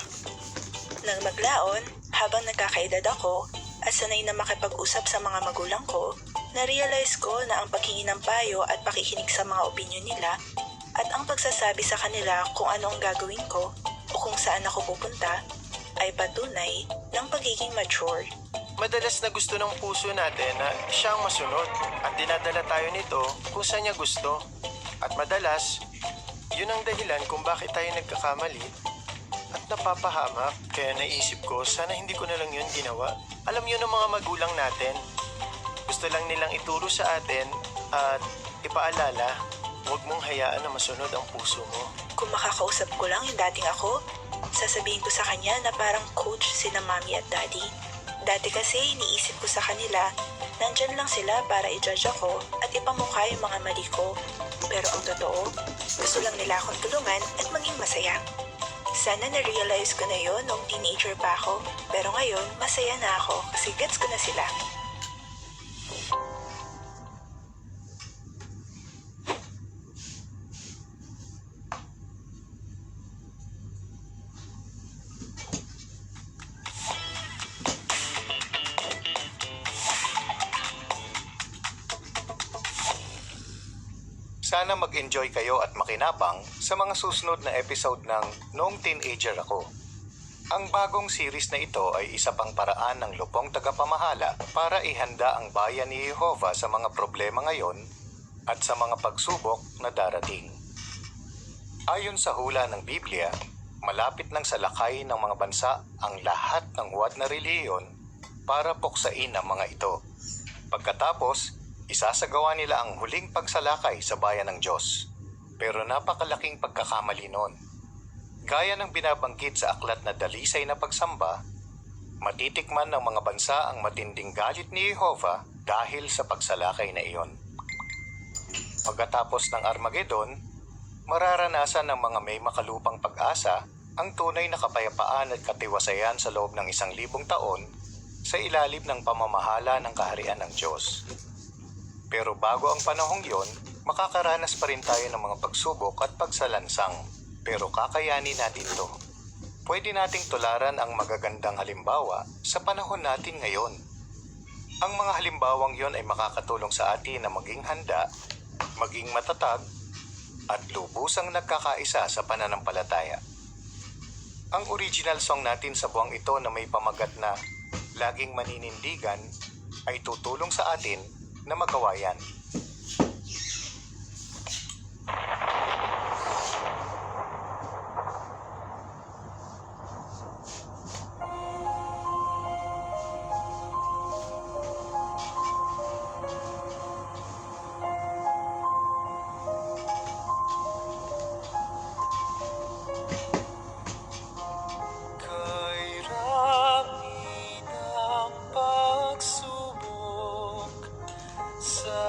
Nang maglaon, habang nagkakaedad ako at sanay na makipag-usap sa mga magulang ko, na-realize ko na ang paghingi ng payo at pakikinig sa mga opinyon nila at ang pagsasabi sa kanila kung ano ang gagawin ko o kung saan ako pupunta ay patunay ng pagiging mature. Madalas na gusto ng puso natin na siya ang masunod at dinadala tayo nito kung saan niya gusto. At madalas, yun ang dahilan kung bakit tayo nagkakamali at napapahamak. Kaya naisip ko, sana hindi ko na lang yun ginawa. Alam yun ng mga magulang natin. Gusto lang nilang ituro sa atin at ipaalala, huwag mong hayaan na masunod ang puso mo. Kung makakausap ko lang yung dating ako, sasabihin ko sa kanya na parang coach sina mommy at daddy. Dati kasi iniisip ko sa kanila, nandyan lang sila para i-judge ako at ipamukha yung mga mali ko. Pero ang totoo, gusto lang nila akong tulungan at maging masaya. Sana na-realize ko na yon nung teenager pa ako. Pero ngayon, masaya na ako kasi gets ko na sila. Sana mag-enjoy kayo at makinabang sa mga susunod na episode ng Noong Teenager Ako. Ang bagong series na ito ay isa pang paraan ng lupong tagapamahala para ihanda ang bayan ni Jehovah sa mga problema ngayon at sa mga pagsubok na darating. Ayon sa hula ng Biblia, malapit ng salakay ng mga bansa ang lahat ng huwad na relihiyon para puksain ang mga ito. Pagkatapos, isasagawa nila ang huling pagsalakay sa bayan ng Diyos. Pero napakalaking pagkakamali noon. Gaya ng binabanggit sa aklat na dalisay na pagsamba, matitikman ng mga bansa ang matinding galit ni Jehovah dahil sa pagsalakay na iyon. Pagkatapos ng Armageddon, mararanasan ng mga may makalupang pag-asa ang tunay na kapayapaan at katiwasayan sa loob ng 1,000 taon sa ilalim ng pamamahala ng kaharian ng Diyos. Pero bago ang panahong yon, makakaranas pa rin tayo ng mga pagsubok at pagsalansang. Pero kakayanin natin ito. Pwede nating tularan ang magagandang halimbawa sa panahon natin ngayon. Ang mga halimbawang yon ay makakatulong sa atin na maging handa, maging matatag, at lubusang nagkakaisa sa pananampalataya. Ang original song natin sa buwang ito na may pamagat na Laging Maninindigan ay tutulong sa atin na magawa yan. Kay rami ng pagsubok sa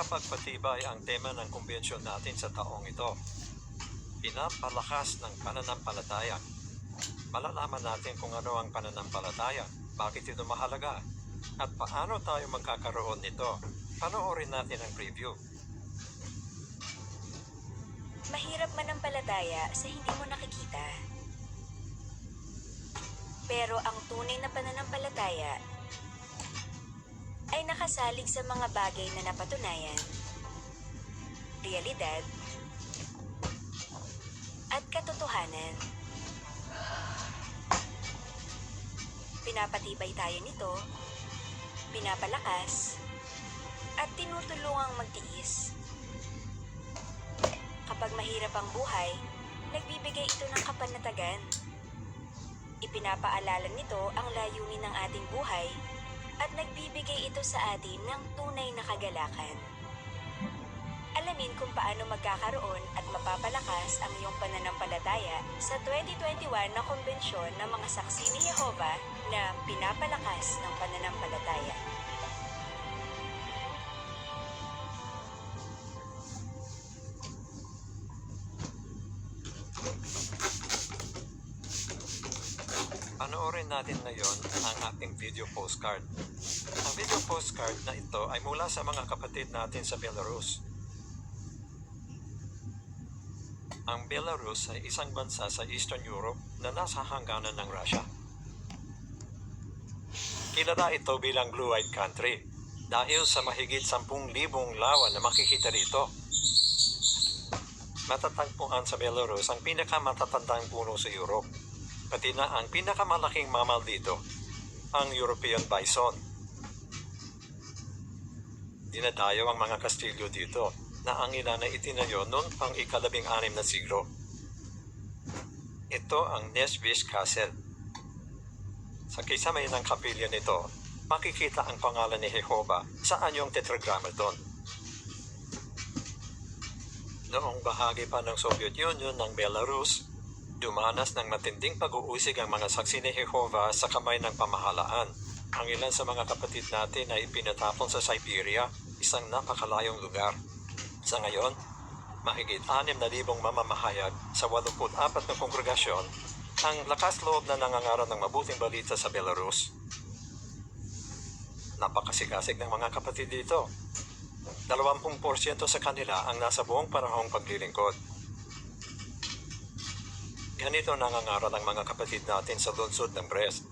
makapagpatibay ang tema ng kumbensyon natin sa taong ito. Pinapalakas ng pananampalataya. Malalaman natin kung ano ang pananampalataya, bakit ito mahalaga, at paano tayo magkakaroon nito. Panoorin natin ang preview. Mahirap manampalataya sa hindi mo nakikita. Pero ang tunay na pananampalataya ay nakasalig sa mga bagay na napatunayan, realidad, at katotohanan. Pinapatibay tayo nito, pinapalakas, at tinutulungang magtiis. Kapag mahirap ang buhay, nagbibigay ito ng kapanatagan. Ipinapaalala nito ang layunin ng ating buhay at nagbibigay ito sa atin ng tunay na kagalakan. Alamin kung paano magkakaroon at mapapalakas ang iyong pananampalataya sa 2021 na Kumbensyon ng mga Saksi ni Jehova na pinapalakas ng pananampalataya. Panoorin natin ngayon ang ating video postcard. Ang video postcard na ito ay mula sa mga kapatid natin sa Belarus. Ang Belarus ay isang bansa sa Eastern Europe na nasa hangganan ng Russia. Kilala ito bilang Blue-Eyed Country dahil sa mahigit 10,000 lawa na makikita dito. Matatagpuan sa Belarus ang pinakamatatandang puno sa Europe, pati na ang pinakamalaking mammal dito, ang European bison. Dinadayo ang mga kastilyo dito na ang ilan ay itinayo noong pang ika-16 na siglo. Ito ang Nesbish Castle. Sa kisame ng kapilya nito, makikita ang pangalan ni Jehova sa anyong tetragrammaton. Noong bahagi pa ng Soviet Union ng Belarus, dumanas ng matinding pag-uusig ang mga saksi ni Jehova sa kamay ng pamahalaan. Ang ilan sa mga kapatid natin ay pinatapon sa Siberia, isang napakalayong lugar. Sa ngayon, mahigit 6,000 mamamahayag sa 84 na kongregasyon ang lakas loob na nangangaral ng mabuting balita sa Belarus. Napakasikasig ng mga kapatid dito. 20% sa kanila ang nasa buong panahong paglilingkod. Ganito nangangaral ang mga kapatid natin sa lungsod ng Brest.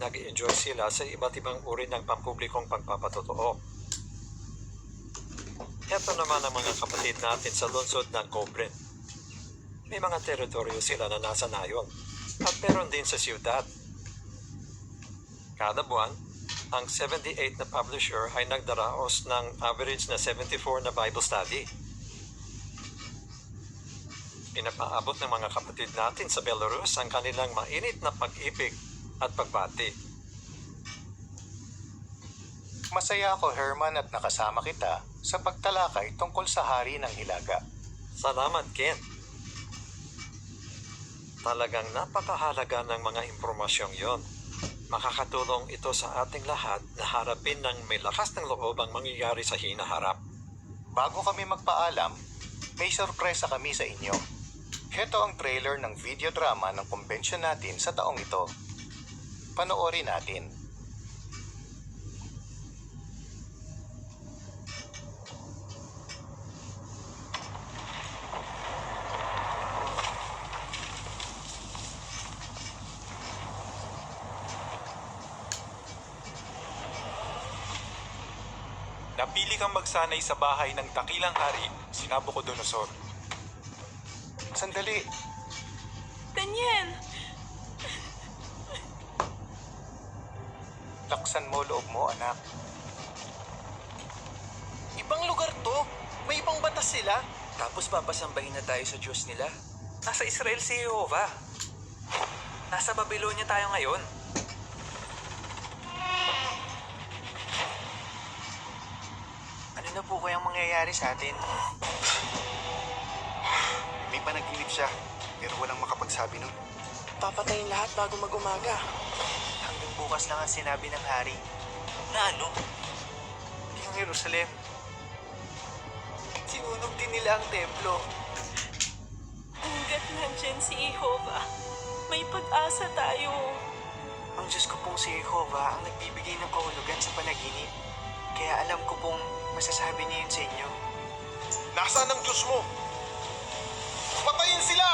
Nag-i-enjoy sila sa iba't ibang uri ng pampublikong pagpapatotoo. Ito naman ang mga kapatid natin sa lungsod ng Kobrin. May mga teritoryo sila na nasa nayon at meron din sa siyudad. Kada buwan, ang 78 na publisher ay nagdaraos ng average na 74 na Bible study. Pinapaabot ng mga kapatid natin sa Belarus ang kanilang mainit na pag-ibig at pagbati. Masaya ako, Herman, at nakasama kita sa pagtalakay tungkol sa Hari ng Hilaga. Salamat, Ken. Talagang napakahalaga ng mga impormasyong yon. Makakatulong ito sa ating lahat na harapin ng may lakas ng loob ang mangyayari sa hinaharap. Bago kami magpaalam, may sorpresa kami sa inyo. Heto ang trailer ng video drama ng kumbensyon natin sa taong ito. Panoorin natin. Napili kang magsanay sa bahay ng dakilang hari, si Nabucodonosor. Sandali, Daniel! laksan mo loob mo, anak. Ibang lugar to. May ibang batas sila. Tapos papasambahin na tayo sa Diyos nila. Nasa Israel si Jehova. Nasa Babylonia tayo ngayon. Ano na po kayang mangyayari sa atin? May panaginip siya, pero walang makapagsabi nun. Papatayin lahat bago mag-umaga. Hanggang bukas lang ang sinabi ng hari. Na ano? Hindi ang Jerusalem. sinunog din nila ang templo. Hanggat nandyan si Jehovah, may pag-asa tayo. Ang Diyos ko pong si Jehovah ang nagbibigay ng kahulugan sa panaginip. Kaya alam ko pong masasabi niya yun sa inyo. Nasaan ang Diyos mo? Patayin sila!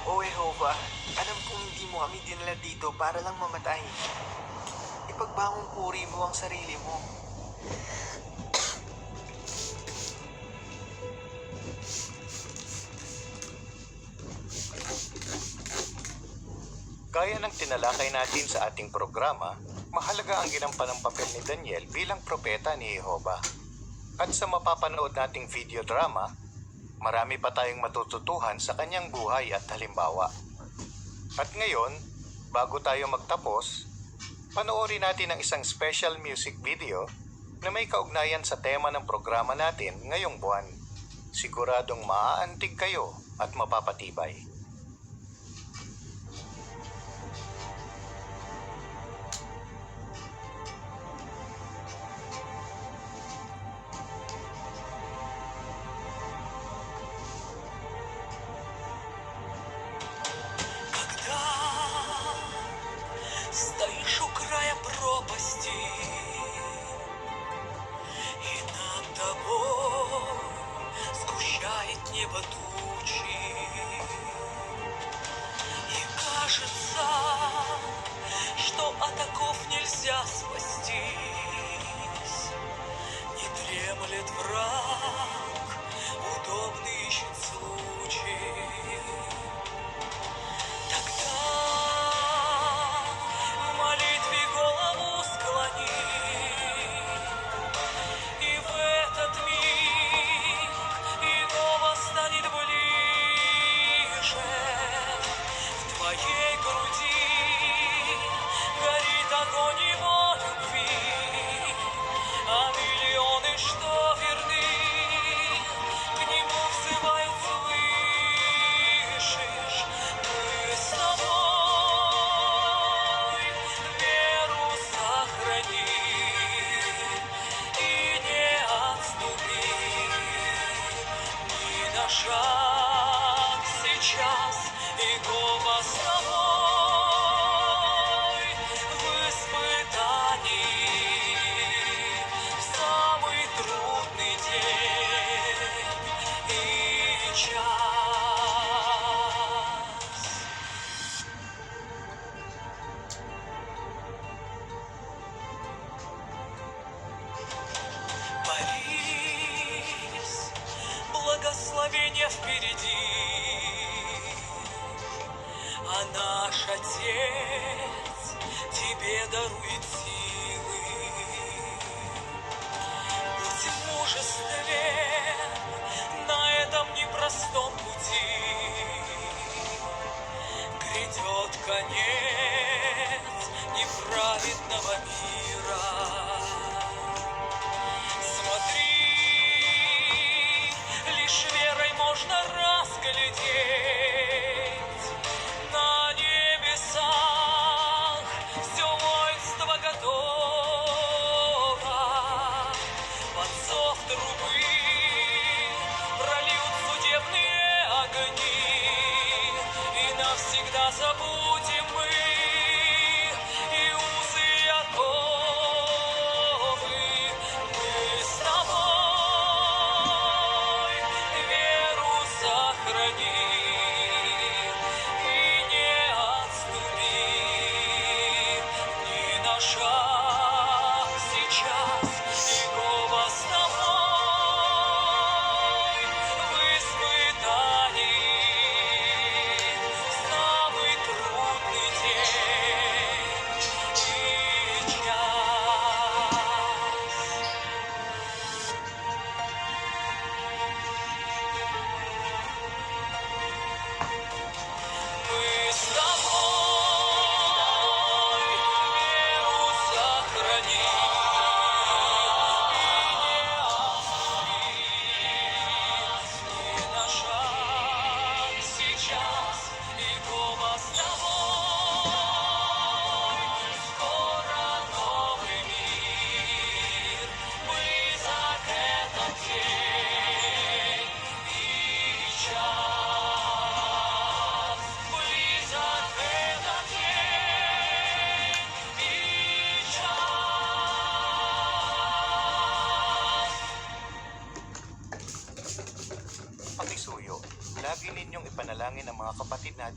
O Jehovah, alam kong hindi mo kami dinala dito para lang mamatay. Ipagbangon puri mo ang sarili mo. Gaya ng tinalakay natin sa ating programa, mahalaga ang ginampalang papel ni Daniel bilang propeta ni Jehovah. At sa mapapanood nating video drama, marami pa tayong matututuhan sa kanyang buhay at halimbawa. At ngayon, bago tayo magtapos, panoorin natin ang isang special music video na may kaugnayan sa tema ng programa natin ngayong buwan. Siguradong maaantig kayo at mapapatibay. Стоишь у края пропасти, и над тобой сгущает небо тучи, и кажется, что от оков нельзя спастись, не дремлет враг, удобный ищет случай. Шаг сейчас, Иегова с тобой в испытании, в самый трудный день и час. Борис, благословение впереди, а наш Отец тебе дарует силы. Будь в мужестве на этом непростом пути, грядет конец неправедного мира. Смотри, лишь верой можно разглядеть на небесах все воинство готово. Под зов трубы прольют судебные огни, и навсегда забудем мы и узы оковы. Мы с тобой веру сохрани и не отступи ни на шаг сейчас. Иегова с тобой в испытании, в самый трудный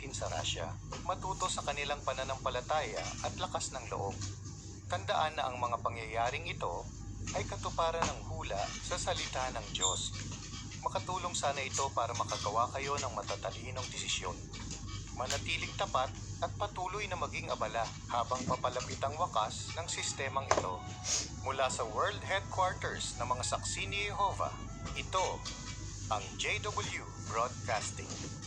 natin sa Russia matuto sa kanilang pananampalataya at lakas ng loob. Tandaan na ang mga pangyayaring ito ay katuparan ng hula sa salita ng Diyos. Makatulong sana ito para makagawa kayo ng matatalinong desisyon. Manatiling tapat at patuloy na maging abala habang papalapit ang wakas ng sistemang ito. Mula sa World Headquarters ng mga Saksi ni Jehovah, ito ang JW Broadcasting.